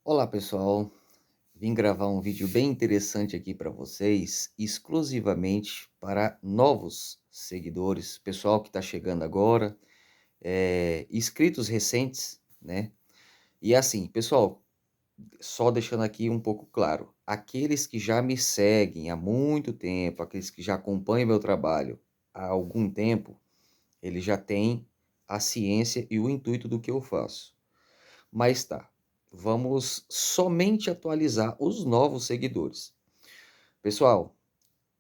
Olá pessoal, vim gravar um vídeo bem interessante aqui para vocês, exclusivamente para novos seguidores, pessoal que está chegando agora, inscritos recentes, né? E assim, pessoal, só deixando aqui um pouco claro, aqueles que já me seguem há muito tempo, aqueles que já acompanham meu trabalho há algum tempo, eles já têm a ciência e o intuito do que eu faço. Mas tá, vamos somente atualizar os novos seguidores. Pessoal,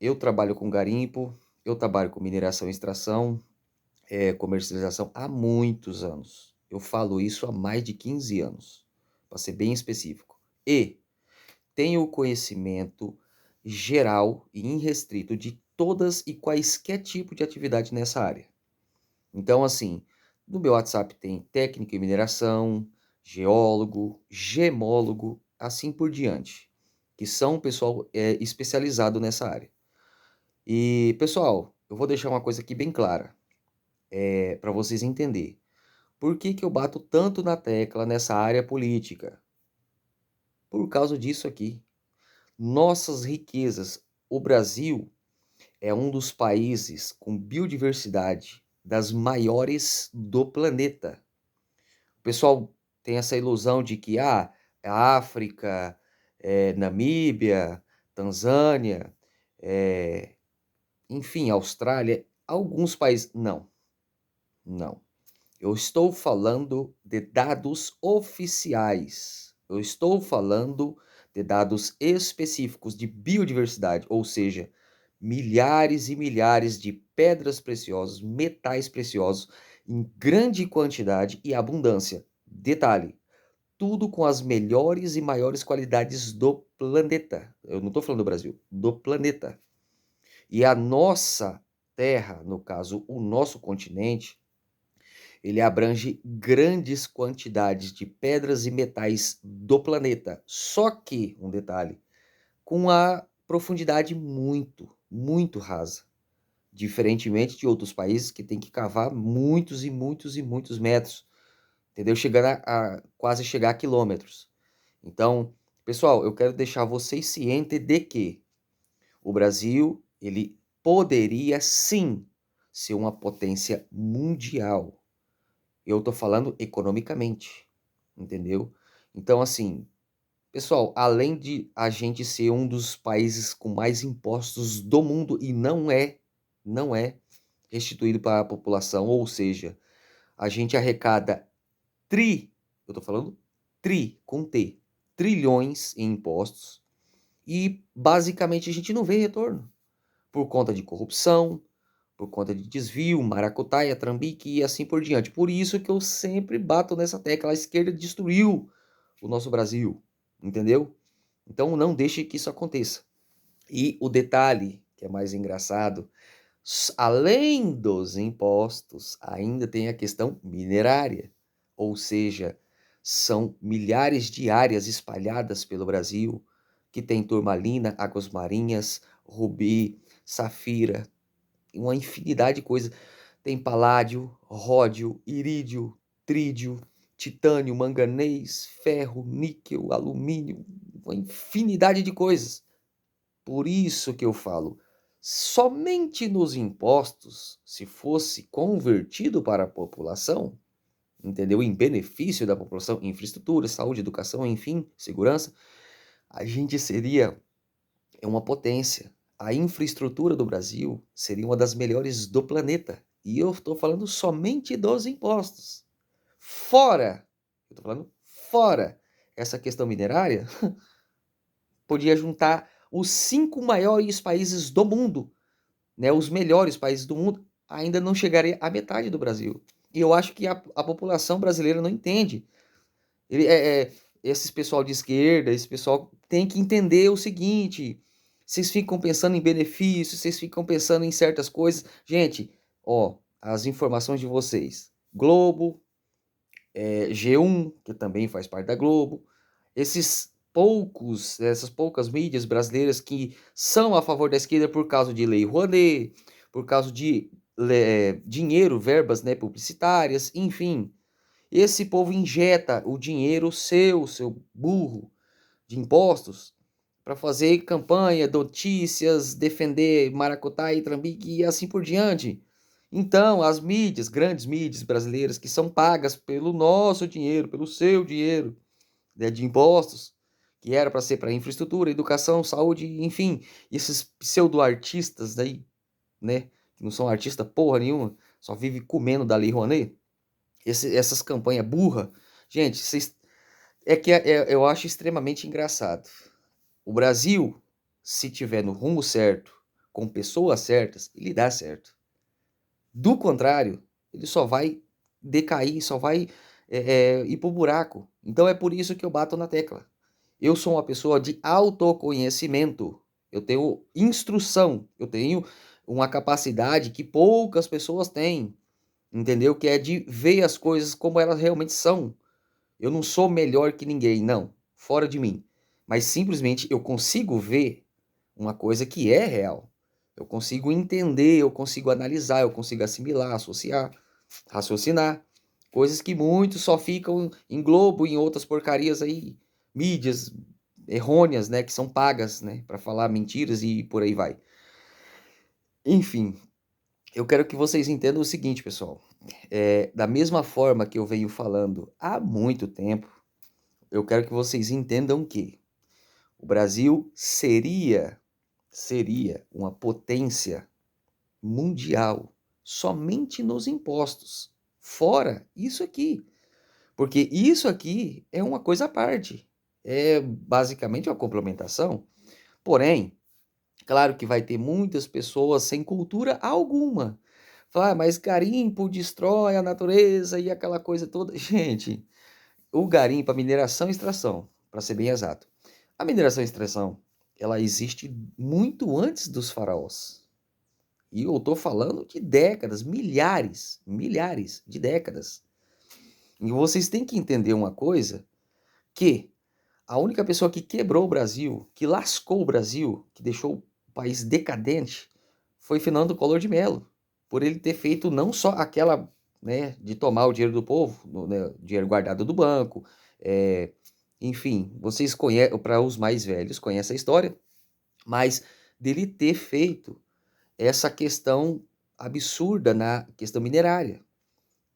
eu trabalho com garimpo, eu trabalho com mineração e extração, comercialização há muitos anos. Eu falo isso há mais de 15 anos, para ser bem específico. E tenho o conhecimento geral e irrestrito de todas e quaisquer tipo de atividade nessa área. Então, assim, no meu WhatsApp tem técnico em mineração, geólogo, gemólogo, assim por diante, que são pessoal especializado nessa área. E, pessoal, eu vou deixar uma coisa aqui bem clara, para vocês entenderem. Por que que eu bato tanto na tecla nessa área política? Por causa disso aqui. Nossas riquezas. O Brasil é um dos países com biodiversidade das maiores do planeta. O pessoal tem essa ilusão de que a África, Namíbia, Tanzânia, enfim, Austrália, alguns países. Não, não. Eu estou falando de dados oficiais. Eu estou falando de dados específicos de biodiversidade, ou seja, milhares e milhares de pedras preciosas, metais preciosos em grande quantidade e abundância. Detalhe, tudo com as melhores e maiores qualidades do planeta. Eu não estou falando do Brasil, do planeta. E a nossa Terra, no caso, o nosso continente, ele abrange grandes quantidades de pedras e metais do planeta. Só que, um detalhe, com a profundidade muito rasa. Diferentemente de outros países que tem que cavar muitos e muitos e muitos metros, entendeu? Chegando a quase chegar a quilômetros. Então, pessoal, eu quero deixar vocês cientes de que o Brasil, ele poderia sim ser uma potência mundial. Eu tô falando economicamente, entendeu? Então, assim, pessoal, além de a gente ser um dos países com mais impostos do mundo, e não é restituído para a população, ou seja, a gente arrecada eu tô falando com T, trilhões em impostos, e basicamente a gente não vê retorno, por conta de corrupção, por conta de desvio, maracutaia, trambique e assim por diante. Por isso que eu sempre bato nessa tecla, a esquerda destruiu o nosso Brasil, entendeu? Então não deixe que isso aconteça. E o detalhe, que é mais engraçado, além dos impostos, ainda tem a questão minerária, ou seja, são milhares de áreas espalhadas pelo Brasil que tem turmalina, águas marinhas, rubi, safira, uma infinidade de coisas. Tem paládio, ródio, irídio, trídio, titânio, manganês, ferro, níquel, alumínio, uma infinidade de coisas. Por isso que eu falo, somente nos impostos, se fosse convertido para a população, entendeu? Em benefício da população, infraestrutura, saúde, educação, enfim, segurança, a gente seria uma potência. A infraestrutura do Brasil seria uma das melhores do planeta. E eu estou falando somente dos impostos. Fora, eu estou falando fora essa questão minerária, podia juntar os 5 maiores países do mundo, né, os melhores países do mundo, ainda não chegaria à metade do Brasil. E eu acho que a população brasileira não entende. Ele, esses pessoal de esquerda, esse pessoal tem que entender o seguinte: vocês ficam pensando em benefícios, vocês ficam pensando em certas coisas. Gente, ó, as informações de vocês. Globo, G1, que também faz parte da Globo, essas poucas mídias brasileiras que são a favor da esquerda por causa de Lei Rouanet, por causa de dinheiro, verbas, né, publicitárias, enfim. Esse povo injeta o dinheiro seu burro, de impostos, para fazer campanha, notícias, defender Maracutaí, Trambique e assim por diante. Então, as mídias, grandes mídias brasileiras, que são pagas pelo nosso dinheiro, pelo seu dinheiro, né, de impostos, que era para ser para infraestrutura, educação, saúde, enfim, esses pseudo-artistas aí, né, que não são artista porra nenhuma, só vive comendo da Lei Rouanet, essas campanhas burra, gente, eu acho extremamente engraçado. O Brasil, se tiver no rumo certo, com pessoas certas, ele dá certo. Do contrário, ele só vai decair, só vai ir pro buraco. Então é por isso que eu bato na tecla. Eu sou uma pessoa de autoconhecimento. Eu tenho instrução, eu tenho uma capacidade que poucas pessoas têm, entendeu? Que é de ver as coisas como elas realmente são. Eu não sou melhor que ninguém, não, fora de mim. Mas simplesmente eu consigo ver uma coisa que é real. Eu consigo entender, eu consigo analisar, eu consigo assimilar, associar, raciocinar. Coisas que muitos só ficam em Globo, em outras porcarias aí, mídias errôneas, né, que são pagas, né, para falar mentiras e por aí vai. Enfim, eu quero que vocês entendam o seguinte, pessoal. Da mesma forma que eu venho falando há muito tempo, eu quero que vocês entendam que o Brasil seria uma potência mundial somente nos impostos. Fora isso aqui. Porque isso aqui é uma coisa à parte. É basicamente uma complementação. Porém, claro que vai ter muitas pessoas sem cultura alguma. Falar, mas garimpo destrói a natureza e aquela coisa toda. Gente, o garimpo, a mineração e extração, para ser bem exato. A mineração e extração, ela existe muito antes dos faraós. E eu estou falando de décadas, milhares de décadas. E vocês têm que entender uma coisa, que a única pessoa que quebrou o Brasil, que lascou o Brasil, que deixou o país decadente, foi Fernando Collor de Mello. Por ele ter feito não só aquela, né, de tomar o dinheiro do povo, né, dinheiro guardado do banco, enfim, vocês conhecem, para os mais velhos, conhecem a história, mas dele ter feito essa questão absurda na questão minerária,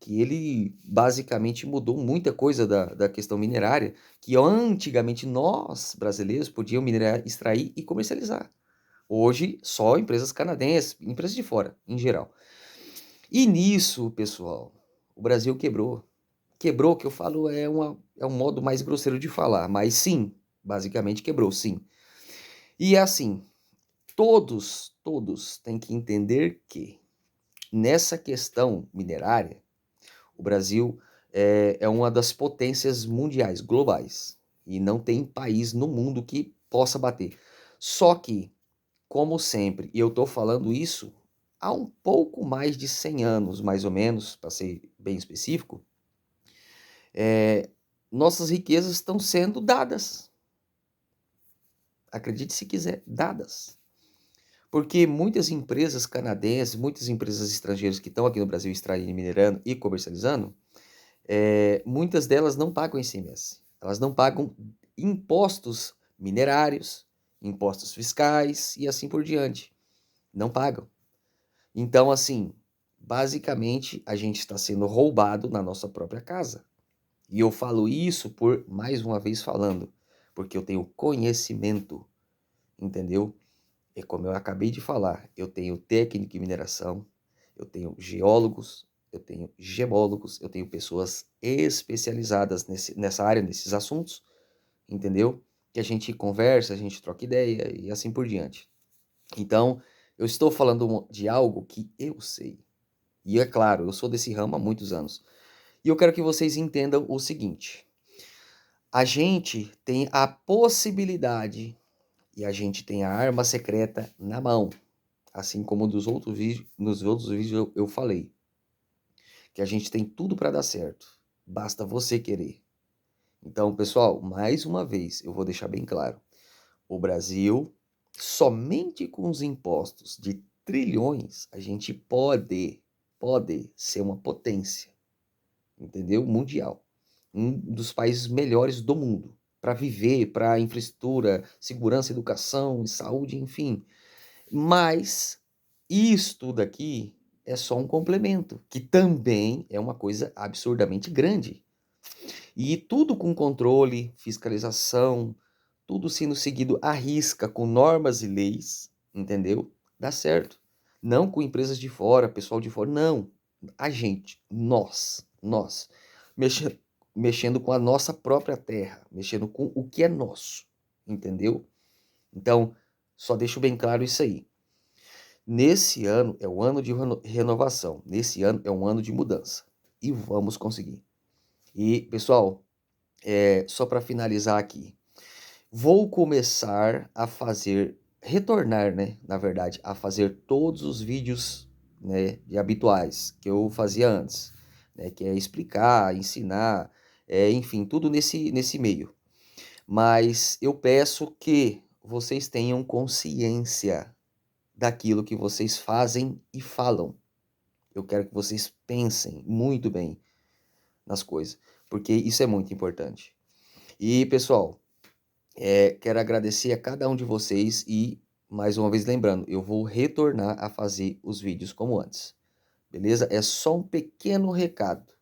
que ele basicamente mudou muita coisa da questão minerária, que antigamente nós, brasileiros, podíamos minerar, extrair e comercializar. Hoje, só empresas canadenses, empresas de fora, em geral. E nisso, pessoal, o Brasil quebrou. Quebrou, que eu falo, é um modo mais grosseiro de falar, mas sim, basicamente quebrou, sim. E é assim, todos têm que entender que nessa questão minerária, o Brasil é uma das potências mundiais, globais, e não tem país no mundo que possa bater. Só que, como sempre, e eu estou falando isso há um pouco mais de 100 anos, mais ou menos, para ser bem específico, nossas riquezas estão sendo dadas. Acredite se quiser, dadas. Porque muitas empresas canadenses, muitas empresas estrangeiras que estão aqui no Brasil extraindo, minerando e comercializando, muitas delas não pagam ICMS. Elas não pagam impostos minerários, impostos fiscais e assim por diante. Não pagam. Então, assim, basicamente a gente está sendo roubado na nossa própria casa. E eu falo isso por, mais uma vez falando, porque eu tenho conhecimento, entendeu? É como eu acabei de falar, eu tenho técnico em mineração, eu tenho geólogos, eu tenho gemólogos, eu tenho pessoas especializadas nessa área, nesses assuntos, entendeu? Que a gente conversa, a gente troca ideia e assim por diante. Então, eu estou falando de algo que eu sei. E é claro, eu sou desse ramo há muitos anos. E eu quero que vocês entendam o seguinte: a gente tem a possibilidade e a gente tem a arma secreta na mão. Assim como nos outros vídeos eu falei. Que a gente tem tudo para dar certo. Basta você querer. Então, pessoal, mais uma vez, eu vou deixar bem claro. O Brasil, somente com os impostos de trilhões, a gente pode ser uma potência. entendeu? Mundial. Um dos países melhores do mundo para viver, para infraestrutura, segurança, educação, saúde, enfim. Mas isto daqui é só um complemento, que também é uma coisa absurdamente grande. E tudo com controle, fiscalização, tudo sendo seguido à risca com normas e leis, entendeu? Dá certo. Não com empresas de fora, pessoal de fora, não. A gente, nós, mexe- mexendo com a nossa própria terra, mexendo com o que é nosso, entendeu? Então, só deixo bem claro isso aí. Nesse ano é o ano de renovação, nesse ano é um ano de mudança. E vamos conseguir. E, pessoal, só para finalizar aqui, vou começar a retornar, né, na verdade, a fazer todos os vídeos, né, de habituais que eu fazia antes, né, que é explicar, ensinar, enfim, tudo nesse meio. Mas eu peço que vocês tenham consciência daquilo que vocês fazem e falam. Eu quero que vocês pensem muito bem nas coisas, porque isso é muito importante. E, pessoal, quero agradecer a cada um de vocês e, mais uma vez lembrando, eu vou retornar a fazer os vídeos como antes, beleza? É só um pequeno recado,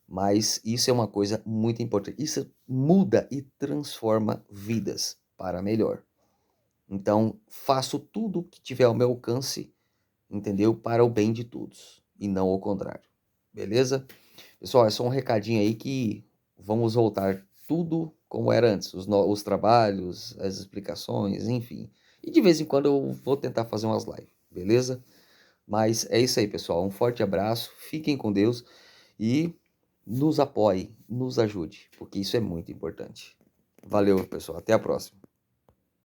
mas isso é uma coisa muito importante. Isso muda e transforma vidas para melhor. Então, faço tudo que tiver ao meu alcance, entendeu? Para o bem de todos e não ao contrário, beleza? Pessoal, é só um recadinho aí que vamos voltar tudo como era antes, os trabalhos, as explicações, enfim. E de vez em quando eu vou tentar fazer umas lives, beleza? Mas é isso aí, pessoal. Um forte abraço, fiquem com Deus e nos apoie, nos ajude, porque isso é muito importante. Valeu, pessoal. Até a próxima.